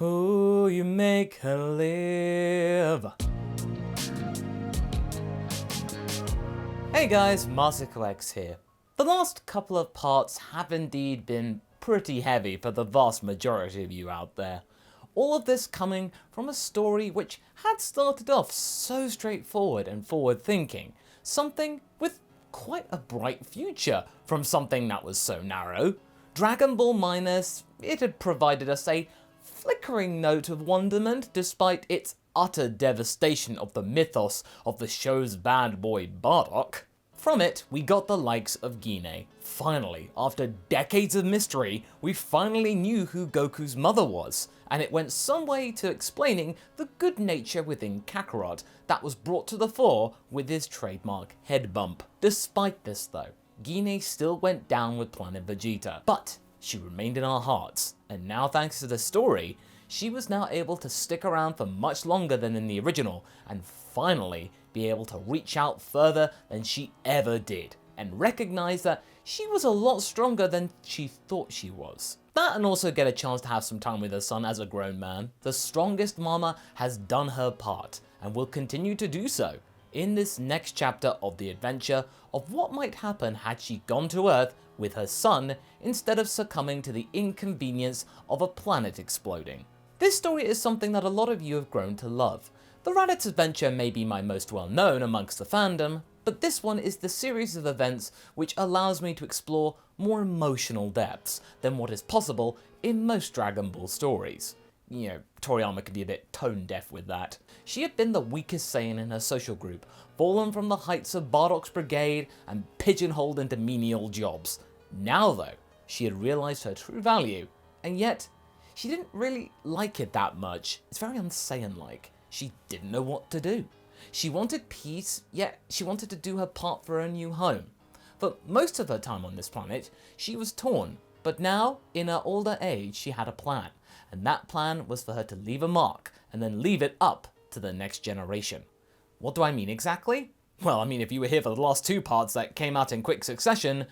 Ooh, you make her live. Hey guys, MasakoX here. The last couple of parts have indeed been pretty heavy for the vast majority of you out there. All of this coming from a story which had started off so straightforward and forward-thinking, something with quite a bright future from something that was so narrow. Dragon Ball minus, it had provided us a flickering note of wonderment despite its utter devastation of the mythos of the show's bad boy Bardock. From it, we got the likes of Gine. Finally, after decades of mystery, we finally knew who Goku's mother was, and it went some way to explaining the good nature within Kakarot that was brought to the fore with his trademark head bump. Despite this though, Gine still went down with Planet Vegeta, but she remained in our hearts, and now thanks to the story, she was now able to stick around for much longer than in the original, and finally be able to reach out further than she ever did, and recognize that she was a lot stronger than she thought she was. That, and also get a chance to have some time with her son as a grown man. The strongest mama has done her part, and will continue to do so in this next chapter of the adventure of what might happen had she gone to Earth with her son instead of succumbing to the inconvenience of a planet exploding. This story is something that a lot of you have grown to love. The Raditz adventure may be my most well known amongst the fandom, but this one is the series of events which allows me to explore more emotional depths than what is possible in most Dragon Ball stories. You know, Toriyama could be a bit tone deaf with that. She had been the weakest Saiyan in her social group, fallen from the heights of Bardock's brigade and pigeonholed into menial jobs. Now though, she had realised her true value, and yet she didn't really like it that much. It's very un-Saiyan-like. She didn't know what to do. She wanted peace, yet she wanted to do her part for her new home. For most of her time on this planet, she was torn, but now, in her older age, she had a plan, and that plan was for her to leave a mark, and then leave it up to the next generation. What do I mean exactly? Well, I mean, if you were here for the last two parts that came out in quick succession,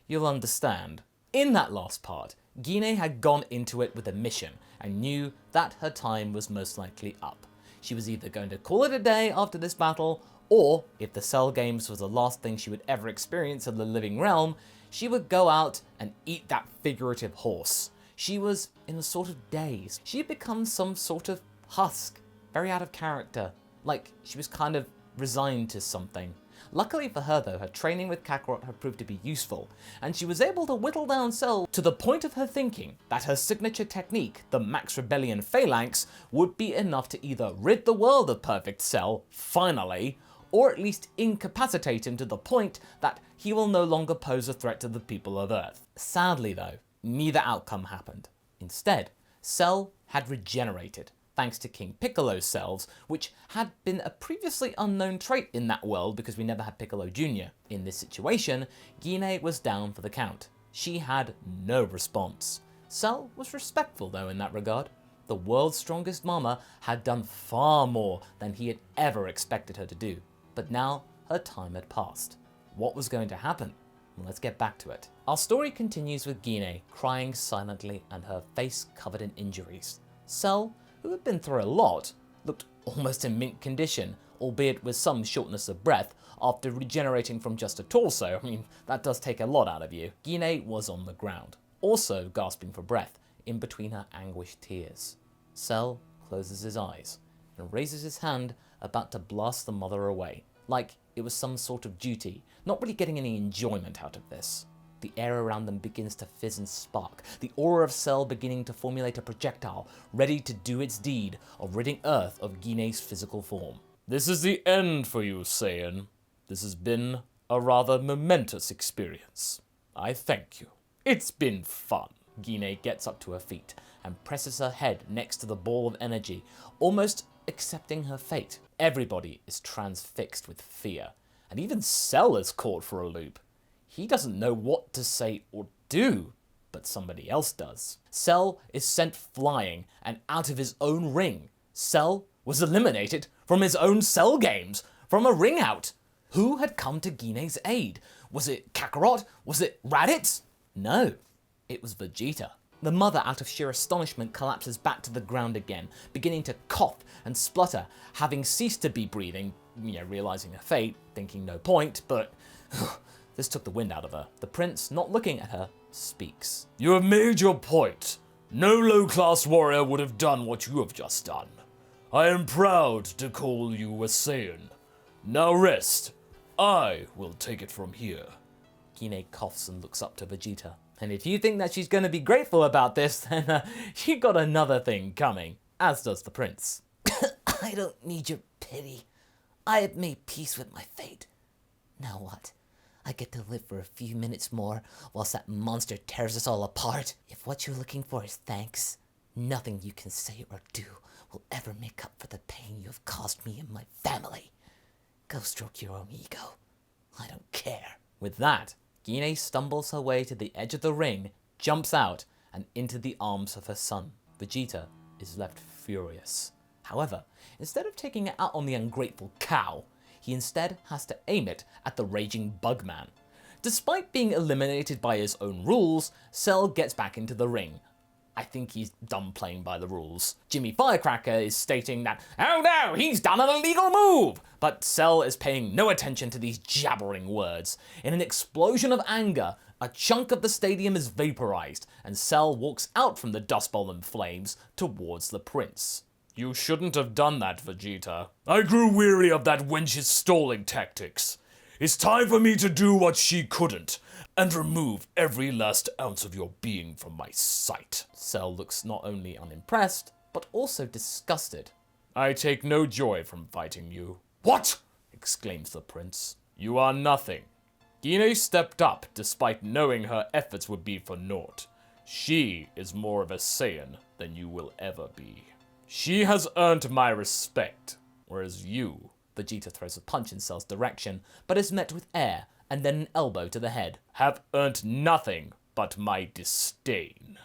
you'll understand. In that last part, Gine had gone into it with a mission, and knew that her time was most likely up. She was either going to call it a day after this battle, or, if the Cell Games was the last thing she would ever experience of the living realm, she would go out and eat that figurative horse. She was in a sort of daze. She had become some sort of husk, very out of character, like she was kind of resigned to something. Luckily for her though, her training with Kakarot had proved to be useful, and she was able to whittle down Cell to the point of her thinking that her signature technique, the Max Rebellion Phalanx, would be enough to either rid the world of Perfect Cell, finally, or at least incapacitate him to the point that he will no longer pose a threat to the people of Earth. Sadly though, neither outcome happened. Instead, Cell had regenerated, thanks to King Piccolo's cells, which had been a previously unknown trait in that world because we never had Piccolo Jr. In this situation, Gine was down for the count. She had no response. Cell was respectful though in that regard. The world's strongest mama had done far more than he had ever expected her to do. But now her time had passed. What was going to happen? Well, let's get back to it. Our story continues with Gine crying silently and her face covered in injuries. Cell, who had been through a lot, looked almost in mint condition, albeit with some shortness of breath after regenerating from just a torso. I mean, that does take a lot out of you. Gine was on the ground, also gasping for breath in between her anguished tears. Cell closes his eyes and raises his hand, about to blast the mother away, like it was some sort of duty, not really getting any enjoyment out of this. The air around them begins to fizz and spark, the aura of Cell beginning to formulate a projectile, ready to do its deed of ridding Earth of Gine's physical form. This is the end for you, Saiyan. This has been a rather momentous experience. I thank you. It's been fun. Gine gets up to her feet and presses her head next to the ball of energy, almost accepting her fate. Everybody is transfixed with fear, and even Cell is caught for a loop. He doesn't know what to say or do, but somebody else does. Cell is sent flying and out of his own ring. Cell was eliminated from his own Cell Games, from a ring out. Who had come to Gine's aid? Was it Kakarot? Was it Raditz? No, it was Vegeta. The mother, out of sheer astonishment, collapses back to the ground again, beginning to cough and splutter, having ceased to be breathing, realizing her fate, thinking no point, but this took the wind out of her. The prince, not looking at her, speaks. You have made your point. No low-class warrior would have done what you have just done. I am proud to call you a Saiyan. Now rest. I will take it from here. Gine coughs and looks up to Vegeta. And if you think that she's going to be grateful about this, then she got another thing coming, as does the prince. I don't need your pity. I have made peace with my fate. Now what? I get to live for a few minutes more whilst that monster tears us all apart. If what you're looking for is thanks, nothing you can say or do will ever make up for the pain you have caused me and my family. Go stroke your own ego. I don't care. With that, Gine stumbles her way to the edge of the ring, jumps out, and into the arms of her son. Vegeta is left furious. However, instead of taking it out on the ungrateful cow, he instead has to aim it at the raging Bugman. Despite being eliminated by his own rules, Cell gets back into the ring. I think he's done playing by the rules. Jimmy Firecracker is stating that, oh no, he's done an illegal move! But Cell is paying no attention to these jabbering words. In an explosion of anger, a chunk of the stadium is vaporized, and Cell walks out from the Dust Bowl and flames towards the prince. You shouldn't have done that, Vegeta. I grew weary of that wench's stalling tactics. It's time for me to do what she couldn't, and remove every last ounce of your being from my sight. Cell looks not only unimpressed, but also disgusted. I take no joy from fighting you. What? Exclaims the prince. You are nothing. Gine stepped up despite knowing her efforts would be for naught. She is more of a Saiyan than you will ever be. She has earned my respect, whereas you... Vegeta throws a punch in Cell's direction, but is met with air and then an elbow to the head. Have earned nothing but my disdain.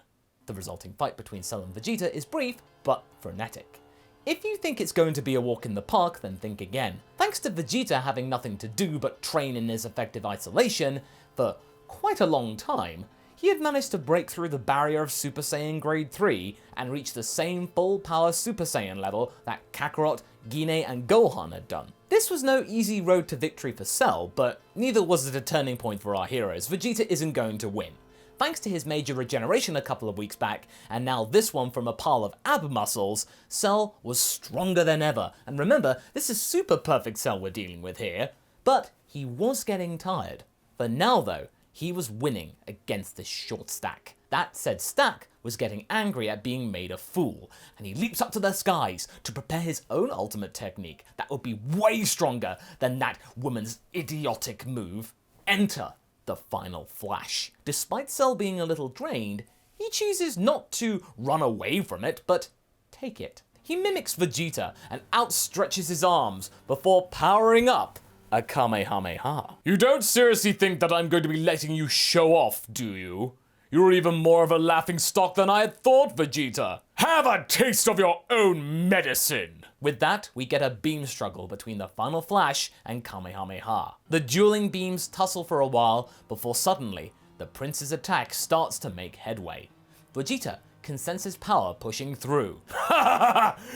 The resulting fight between Cell and Vegeta is brief, but frenetic. If you think it's going to be a walk in the park, then think again. Thanks to Vegeta having nothing to do but train in his effective isolation for quite a long time, he had managed to break through the barrier of Super Saiyan Grade 3 and reach the same full power Super Saiyan level that Kakarot, Gine and Gohan had done. This was no easy road to victory for Cell, but neither was it a turning point for our heroes. Vegeta isn't going to win. Thanks to his major regeneration a couple of weeks back, and now this one from a pile of ab muscles, Cell was stronger than ever. And remember, this is super perfect Cell we're dealing with here. But he was getting tired. For now though, he was winning against this short stack. That said stack was getting angry at being made a fool, and he leaps up to the skies to prepare his own ultimate technique that would be way stronger than that woman's idiotic move. Enter the final flash. Despite Cell being a little drained, he chooses not to run away from it, but take it. He mimics Vegeta and outstretches his arms before powering up a Kamehameha. You don't seriously think that I'm going to be letting you show off, do you? You're even more of a laughingstock than I had thought, Vegeta. Have a taste of your own medicine. With that, we get a beam struggle between the final flash and Kamehameha. The dueling beams tussle for a while before suddenly, the prince's attack starts to make headway. Vegeta can sense his power pushing through.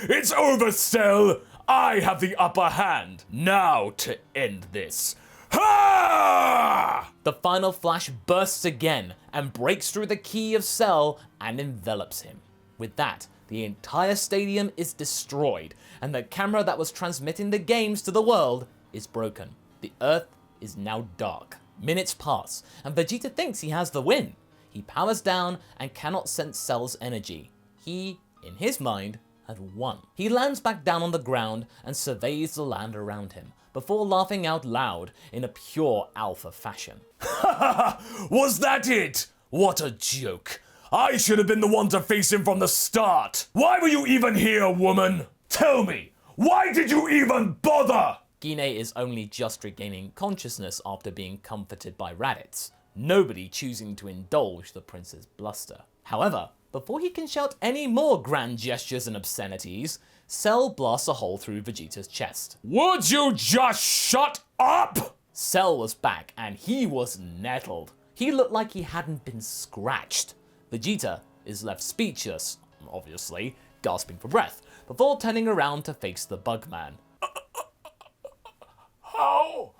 It's over, Cell! I have the upper hand. Now to end this. Ha! The final flash bursts again and breaks through the ki of Cell and envelops him. With that, the entire stadium is destroyed, and the camera that was transmitting the games to the world is broken. The Earth is now dark. Minutes pass, and Vegeta thinks he has the win. He powers down and cannot sense Cell's energy. He, in his mind, had won. He lands back down on the ground and surveys the land around him, before laughing out loud in a pure alpha fashion. Was that it? What a joke. I should have been the one to face him from the start. Why were you even here, woman? Tell me, why did you even bother? Gine is only just regaining consciousness after being comforted by Raditz, nobody choosing to indulge the prince's bluster. However, before he can shout any more grand gestures and obscenities, Cell blasts a hole through Vegeta's chest. Would you just shut up? Cell was back and he was nettled. He looked like he hadn't been scratched. Vegeta is left speechless, obviously, gasping for breath, before turning around to face the Bugman. How?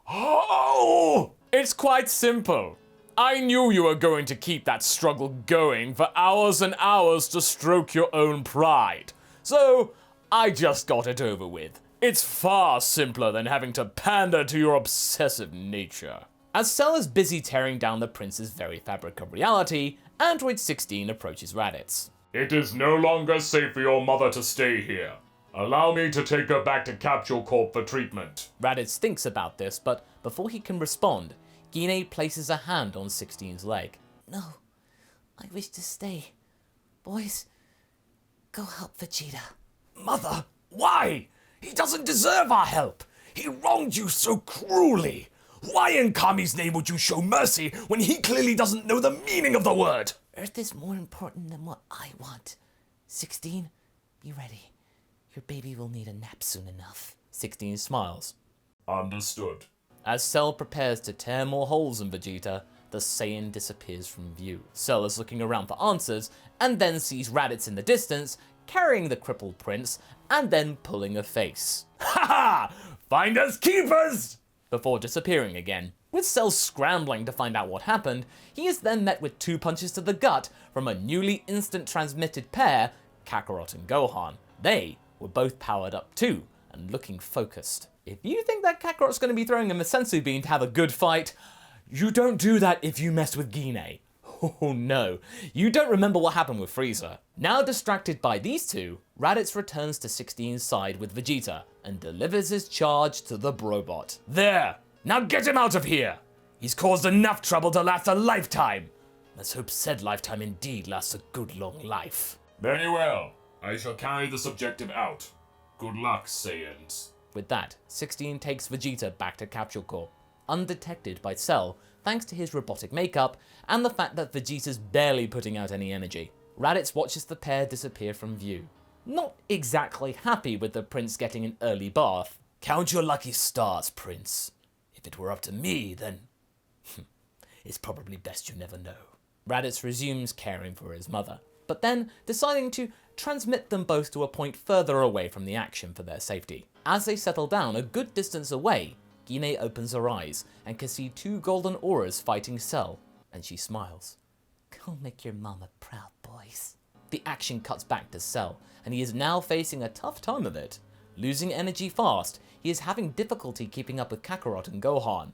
How? It's quite simple. I knew you were going to keep that struggle going for hours and hours to stroke your own pride. So, I just got it over with. It's far simpler than having to pander to your obsessive nature. As Cell is busy tearing down the prince's very fabric of reality, Android 16 approaches Raditz. It is no longer safe for your mother to stay here. Allow me to take her back to Capsule Corp for treatment. Raditz thinks about this, but before he can respond, Gine places a hand on 16's leg. No, I wish to stay. Boys, go help Vegeta. Mother, why? He doesn't deserve our help. He wronged you so cruelly. Why in Kami's name would you show mercy when he clearly doesn't know the meaning of the word? Earth is more important than what I want. 16, be ready. Your baby will need a nap soon enough. 16 smiles. Understood. As Cell prepares to tear more holes in Vegeta, the Saiyan disappears from view. Cell is looking around for answers, and then sees Raditz in the distance, carrying the crippled prince, and then pulling a face. Ha ha! Finders keepers! Before disappearing again. With Cell scrambling to find out what happened, he is then met with 2 punches to the gut from a newly instant transmitted pair, Kakarot and Gohan. They were both powered up too, and looking focused. If you think that Kakarot's going to be throwing him a sensu bean to have a good fight, you don't do that if you mess with Gine. Oh no, you don't remember what happened with Frieza. Now distracted by these two, Raditz returns to 16's side with Vegeta and delivers his charge to the Brobot. There! Now get him out of here! He's caused enough trouble to last a lifetime! Let's hope said lifetime indeed lasts a good long life. Very well. I shall carry this objective out. Good luck, Saiyans. With that, 16 takes Vegeta back to Capsule Corp, undetected by Cell thanks to his robotic makeup and the fact that Vegeta's barely putting out any energy. Raditz watches the pair disappear from view, not exactly happy with the prince getting an early bath. Count your lucky stars, Prince. If it were up to me, then it's probably best you never know. Raditz resumes caring for his mother, but then deciding to transmit them both to a point further away from the action for their safety. As they settle down a good distance away, Gine opens her eyes and can see 2 golden auras fighting Cell, and she smiles. Go make your mama proud, boys. The action cuts back to Cell, and he is now facing a tough time of it. Losing energy fast, he is having difficulty keeping up with Kakarot and Gohan.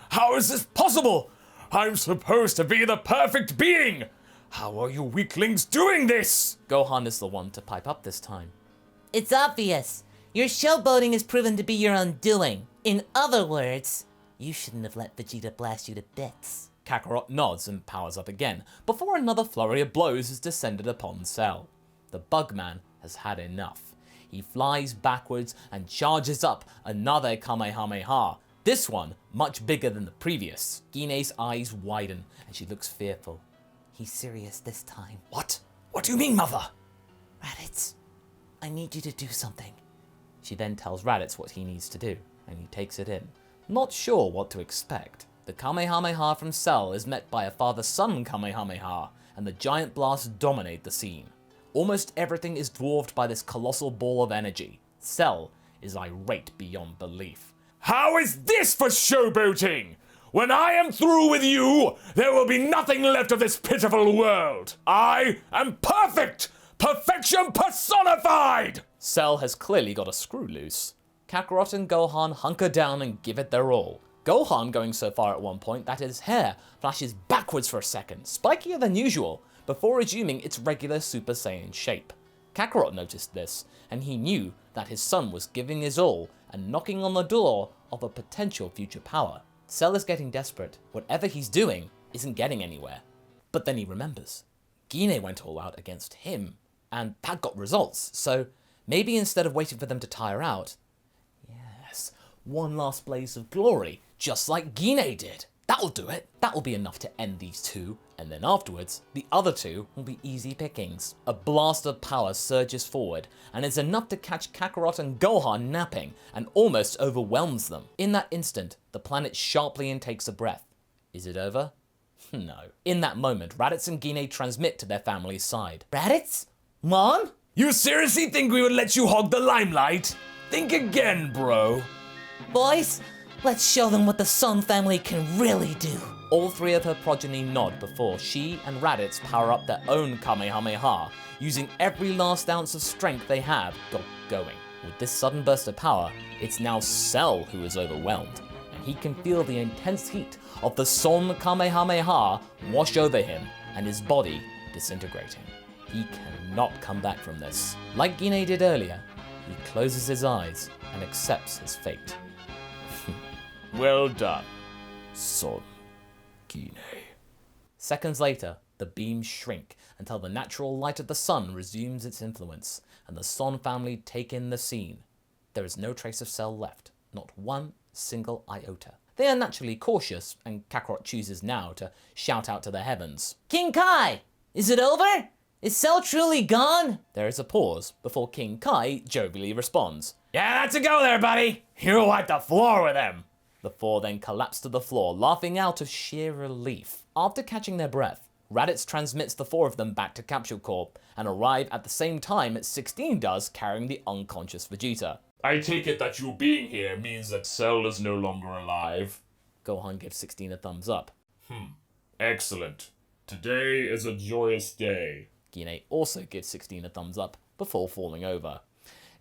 How is this possible? I'm supposed to be the perfect being! How are you weaklings doing this? Gohan is the one to pipe up this time. It's obvious. Your showboating has proven to be your undoing. In other words, you shouldn't have let Vegeta blast you to bits. Kakarot nods and powers up again, before another flurry of blows is descended upon Cell. The Bugman has had enough. He flies backwards and charges up another Kamehameha, this one much bigger than the previous. Gine's eyes widen and she looks fearful. He's serious this time. What? What do you mean, Mother? Raditz, I need you to do something. She then tells Raditz what he needs to do, and he takes it in, not sure what to expect. The Kamehameha from Cell is met by a father-son Kamehameha, and the giant blasts dominate the scene. Almost everything is dwarfed by this colossal ball of energy. Cell is irate beyond belief. How is this for showboating? When I am through with you, there will be nothing left of this pitiful world. I am perfect! Perfection personified! Cell has clearly got a screw loose. Kakarot and Gohan hunker down and give it their all. Gohan going so far at one point that his hair flashes backwards for a second, spikier than usual, before resuming its regular Super Saiyan shape. Kakarot noticed this, and he knew that his son was giving his all and knocking on the door of a potential future power. Cell is getting desperate. Whatever he's doing isn't getting anywhere. But then he remembers. Gine went all out against him, and that got results, so maybe instead of waiting for them to tire out, yes, one last blaze of glory, just like Gine did. That'll do it. That'll be enough to end these two, and then afterwards, the other two will be easy pickings. A blast of power surges forward, and is enough to catch Kakarot and Gohan napping, and almost overwhelms them. In that instant, the planet sharply intakes a breath. Is it over? No. In that moment, Raditz and Gine transmit to their family's side. Raditz? Mom? You seriously think we would let you hog the limelight? Think again, bro. Boys, let's show them what the Sun family can really do. All three of her progeny nod before she and Raditz power up their own Kamehameha, using every last ounce of strength they have got going. With this sudden burst of power, it's now Cell who is overwhelmed, and he can feel the intense heat of the Son Kamehameha wash over him and his body disintegrating. He cannot come back from this. Like Gine did earlier, he closes his eyes and accepts his fate. Well done, Son Gine. Seconds later, the beams shrink until the natural light of the sun resumes its influence, and the Son family take in the scene. There is no trace of Cell left, not one single iota. They are naturally cautious, and Kakarot chooses now to shout out to the heavens. King Kai, is it over? Is Cell truly gone? There is a pause before King Kai jovially responds. Yeah, that's a go there, buddy. You wipe the floor with him. The four then collapse to the floor, laughing out of sheer relief. After catching their breath, Raditz transmits the four of them back to Capsule Corp and arrive at the same time 16 does, carrying the unconscious Vegeta. I take it that you being here means that Cell is no longer alive. Gohan gives 16 a thumbs up. Excellent. Today is a joyous day. Gine also gives 16 a thumbs up before falling over.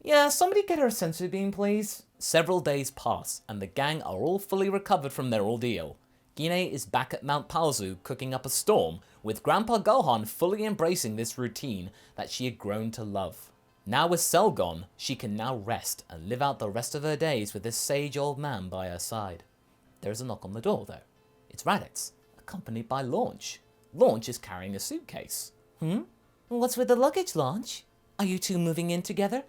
Yeah, somebody get her a sensory beam, please. Several days pass, and the gang are all fully recovered from their ordeal. Gine is back at Mount Paozu cooking up a storm, with Grandpa Gohan fully embracing this routine that she had grown to love. Now with Cell gone, she can now rest and live out the rest of her days with this sage old man by her side. There is a knock on the door, though. It's Raditz, accompanied by Launch. Launch is carrying a suitcase. What's with the luggage, Launch? Are you two moving in together?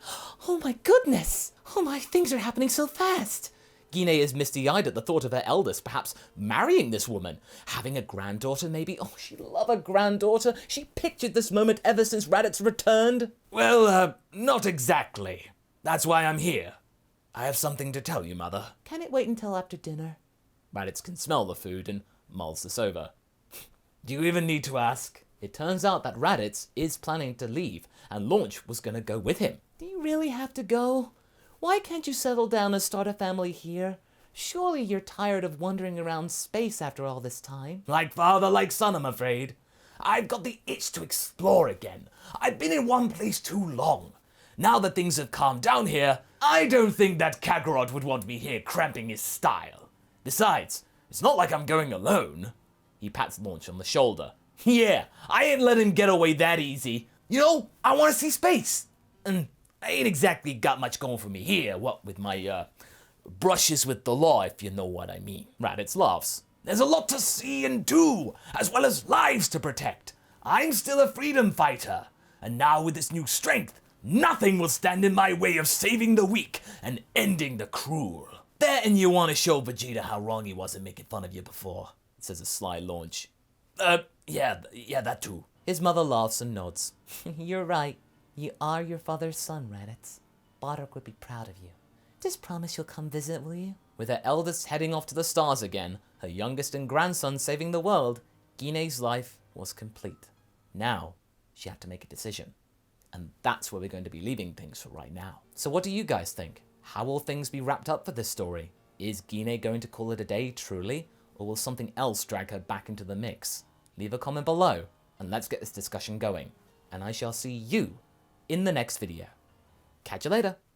Oh my goodness! Oh my, things are happening so fast! Gine is misty-eyed at the thought of her eldest perhaps marrying this woman. Having a granddaughter, maybe? Oh, she'd love a granddaughter. She pictured this moment ever since Raditz returned. Well, not exactly. That's why I'm here. I have something to tell you, Mother. Can it wait until after dinner? Raditz can smell the food and mulls this over. Do you even need to ask? It turns out that Raditz is planning to leave, and Launch was going to go with him. Do you really have to go? Why can't you settle down and start a family here? Surely you're tired of wandering around space after all this time. Like father, like son, I'm afraid. I've got the itch to explore again. I've been in one place too long. Now that things have calmed down here, I don't think that Kakarot would want me here cramping his style. Besides, it's not like I'm going alone. He pats Launch on the shoulder. Yeah, I ain't let him get away that easy. You know, I want to see space. And I ain't exactly got much going for me here, what with my, brushes with the law, if you know what I mean. Raditz laughs. There's a lot to see and do, as well as lives to protect. I'm still a freedom fighter, and now with this new strength, nothing will stand in my way of saving the weak and ending the cruel. There, and you want to show Vegeta how wrong he was in making fun of you before, Says a sly Launch. Yeah, that too. His mother laughs and nods. You're right. You are your father's son, Raditz. Bardock would be proud of you. Just promise you'll come visit, will you? With her eldest heading off to the stars again, her youngest and grandson saving the world, Gine's life was complete. Now, she had to make a decision. And that's where we're going to be leaving things for right now. So what do you guys think? How will things be wrapped up for this story? Is Gine going to call it a day, truly? Or will something else drag her back into the mix? Leave a comment below, and let's get this discussion going. And I shall see you in the next video. Catch you later.